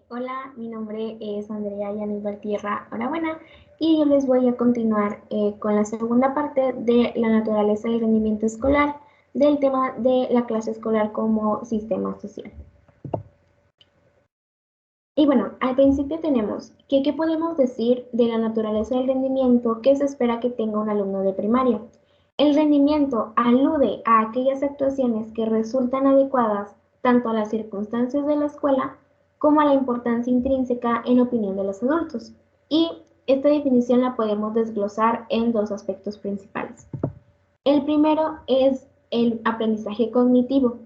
Hola, mi nombre es Andrea Yanis Valtierra Orabuena y yo les voy a continuar con la segunda parte de la naturaleza del rendimiento escolar del tema de la clase escolar como sistema social. Y bueno, al principio tenemos que qué podemos decir de la naturaleza del rendimiento que se espera que tenga un alumno de primaria. El rendimiento alude a aquellas actuaciones que resultan adecuadas tanto a las circunstancias de la escuela como a la importancia intrínseca en opinión de los adultos. Y esta definición la podemos desglosar en dos aspectos principales. El primero es el aprendizaje cognitivo,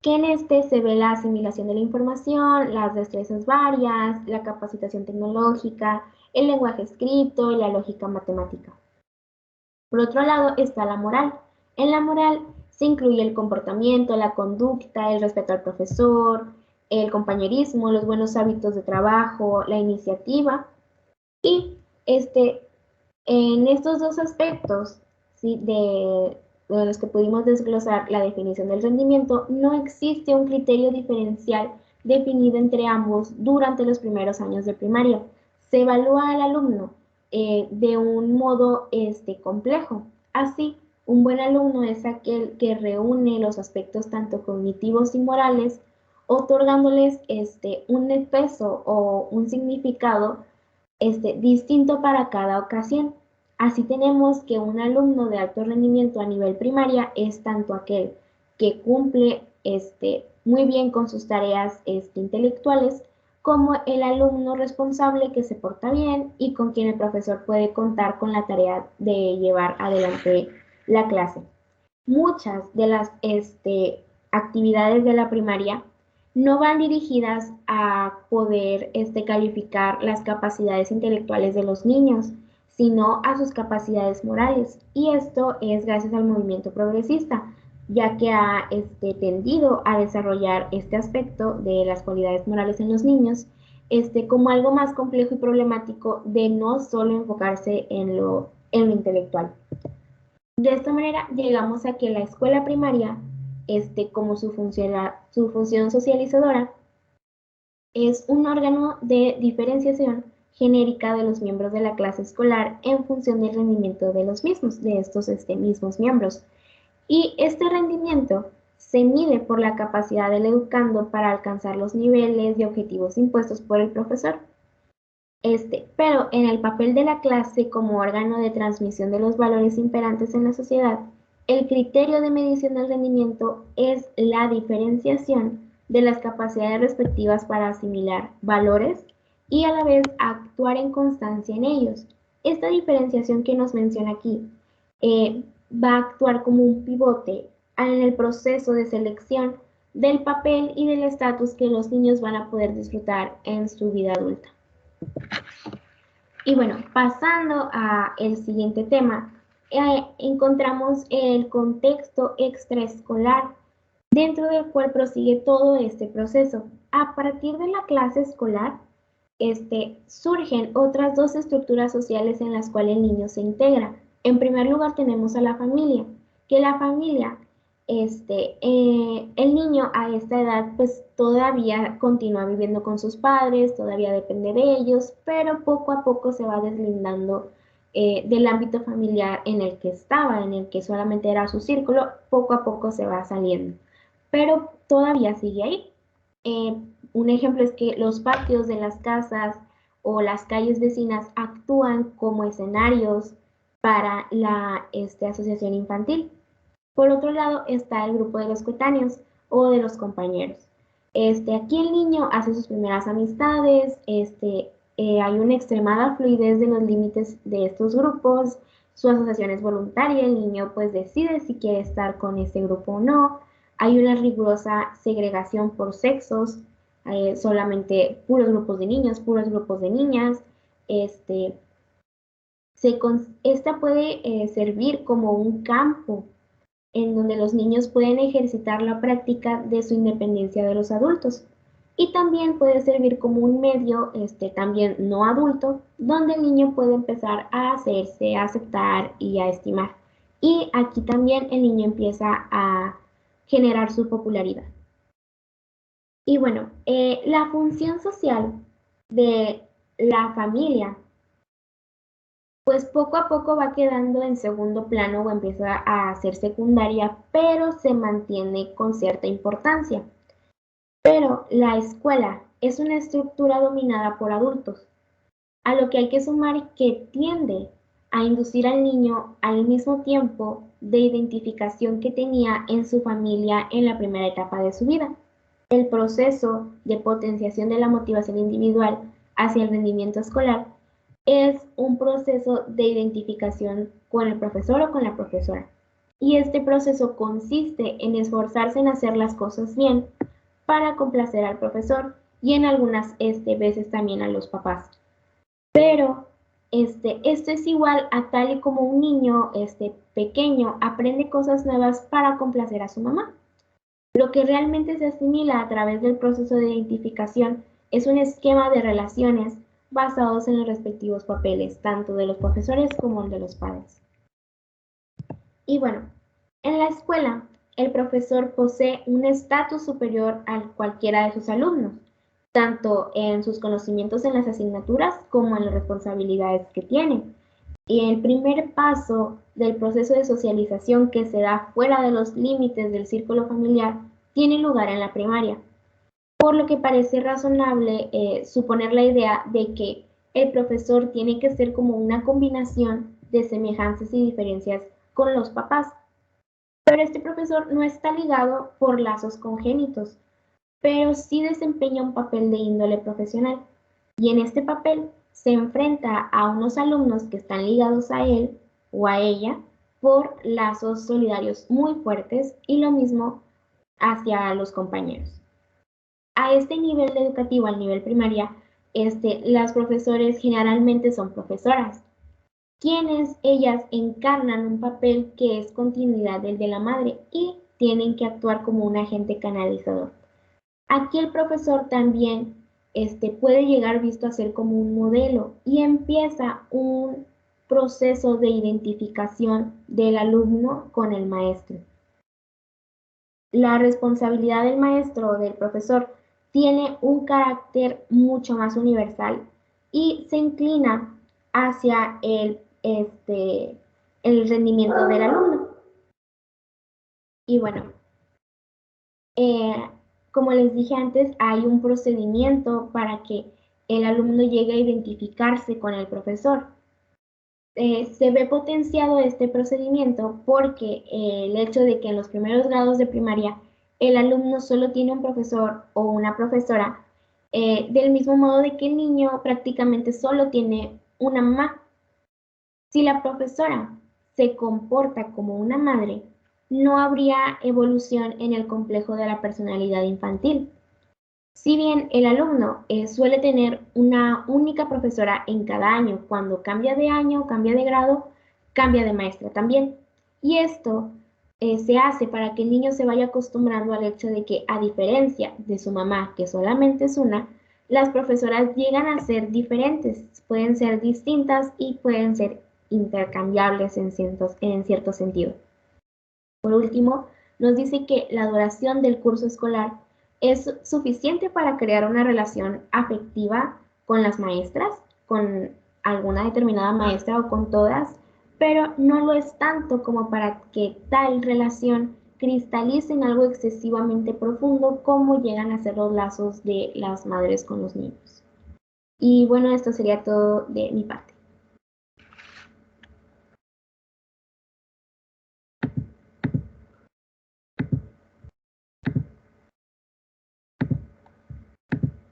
que en este se ve la asimilación de la información, las destrezas varias, la capacitación tecnológica, el lenguaje escrito y la lógica matemática. Por otro lado está la moral. En la moral se incluye el comportamiento, la conducta, el respeto al profesor, el compañerismo, los buenos hábitos de trabajo, la iniciativa y en estos dos aspectos, ¿sí? de los que pudimos desglosar la definición del rendimiento, no existe un criterio diferencial definido entre ambos durante los primeros años de primaria. Se evalúa al alumno de un modo complejo. Así, un buen alumno es aquel que reúne los aspectos tanto cognitivos y morales, otorgándoles un peso o un significado distinto para cada ocasión. Así tenemos que un alumno de alto rendimiento a nivel primaria es tanto aquel que cumple muy bien con sus tareas intelectuales, como el alumno responsable que se porta bien y con quien el profesor puede contar con la tarea de llevar adelante la clase. Muchas de las actividades de la primaria no van dirigidas a poder calificar las capacidades intelectuales de los niños, sino a sus capacidades morales. Y esto es gracias al movimiento progresista, ya que ha tendido a desarrollar este aspecto de las cualidades morales en los niños como algo más complejo y problemático de no solo enfocarse en lo intelectual. De esta manera llegamos a que la escuela primaria, como su función socializadora, es un órgano de diferenciación genérica de los miembros de la clase escolar en función del rendimiento de los mismos, de estos mismos miembros. Y este rendimiento se mide por la capacidad del educando para alcanzar los niveles y objetivos impuestos por el profesor. Pero en el papel de la clase como órgano de transmisión de los valores imperantes en la sociedad, el criterio de medición del rendimiento es la diferenciación de las capacidades respectivas para asimilar valores y a la vez actuar en constancia en ellos. Esta diferenciación que nos menciona aquí va a actuar como un pivote en el proceso de selección del papel y del estatus que los niños van a poder disfrutar en su vida adulta. Y bueno, pasando a el siguiente tema, encontramos el contexto extraescolar, dentro del cual prosigue todo este proceso. A partir de la clase escolar, surgen otras dos estructuras sociales en las cuales el niño se integra. En primer lugar tenemos a la familia, que la familia, el niño a esta edad pues todavía continúa viviendo con sus padres, todavía depende de ellos, pero poco a poco se va deslindando del ámbito familiar en el que estaba, en el que solamente era su círculo, poco a poco se va saliendo, pero todavía sigue ahí. Eh, un ejemplo es que los patios de las casas o las calles vecinas actúan como escenarios para la asociación infantil. Por otro lado está el grupo de los coetáneos o de los compañeros. Aquí el niño hace sus primeras amistades, hay una extremada fluidez de los límites de estos grupos, su asociación es voluntaria, el niño pues decide si quiere estar con este grupo o no, hay una rigurosa segregación por sexos, solamente puros grupos de niños, puros grupos de niñas, esta puede servir como un campo en donde los niños pueden ejercitar la práctica de su independencia de los adultos. Y también puede servir como un medio, también no adulto, donde el niño puede empezar a hacerse, a aceptar y a estimar. Y aquí también el niño empieza a generar su popularidad. Y bueno, la función social de la familia, pues poco a poco va quedando en segundo plano o empieza a ser secundaria, pero se mantiene con cierta importancia. Pero la escuela es una estructura dominada por adultos, a lo que hay que sumar que tiende a inducir al niño al mismo tiempo de identificación que tenía en su familia en la primera etapa de su vida. El proceso de potenciación de la motivación individual hacia el rendimiento escolar es un proceso de identificación con el profesor o con la profesora. Y este proceso consiste en esforzarse en hacer las cosas bien para complacer al profesor y en algunas veces también a los papás. Pero esto es igual a tal y como un niño pequeño aprende cosas nuevas para complacer a su mamá. Lo que realmente se asimila a través del proceso de identificación es un esquema de relaciones basados en los respectivos papeles, tanto de los profesores como el de los padres. Y bueno, en la escuela, el profesor posee un estatus superior a cualquiera de sus alumnos, tanto en sus conocimientos en las asignaturas como en las responsabilidades que tiene. Y el primer paso del proceso de socialización que se da fuera de los límites del círculo familiar tiene lugar en la primaria, por lo que parece razonable suponer la idea de que el profesor tiene que ser como una combinación de semejanzas y diferencias con los papás. Pero este profesor no está ligado por lazos congénitos, pero sí desempeña un papel de índole profesional. Y en este papel se enfrenta a unos alumnos que están ligados a él o a ella por lazos solidarios muy fuertes y lo mismo hacia los compañeros. A este nivel educativo, al nivel primaria, las profesores generalmente son profesoras, quienes ellas encarnan un papel que es continuidad del de la madre y tienen que actuar como un agente canalizador. Aquí el profesor también puede llegar visto a ser como un modelo y empieza un proceso de identificación del alumno con el maestro. La responsabilidad del maestro o del profesor tiene un carácter mucho más universal y se inclina hacia el rendimiento del alumno. Y bueno, eh, como les dije antes, hay un procedimiento para que el alumno llegue a identificarse con el profesor. Se ve potenciado este procedimiento porque el hecho de que en los primeros grados de primaria el alumno solo tiene un profesor o una profesora, del mismo modo de que el niño prácticamente solo tiene una mamá. Si la profesora se comporta como una madre, no habría evolución en el complejo de la personalidad infantil. Si bien el alumno suele tener una única profesora en cada año, cuando cambia de año, cambia de grado, cambia de maestra también. Y esto se hace para que el niño se vaya acostumbrando al hecho de que, a diferencia de su mamá, que solamente es una, las profesoras llegan a ser diferentes, pueden ser distintas y pueden ser intercambiables en cierto sentido. Por último, nos dice que la duración del curso escolar es suficiente para crear una relación afectiva con las maestras, con alguna determinada maestra o con todas, pero no lo es tanto como para que tal relación cristalice en algo excesivamente profundo como llegan a ser los lazos de las madres con los niños. Y bueno, esto sería todo de mi parte.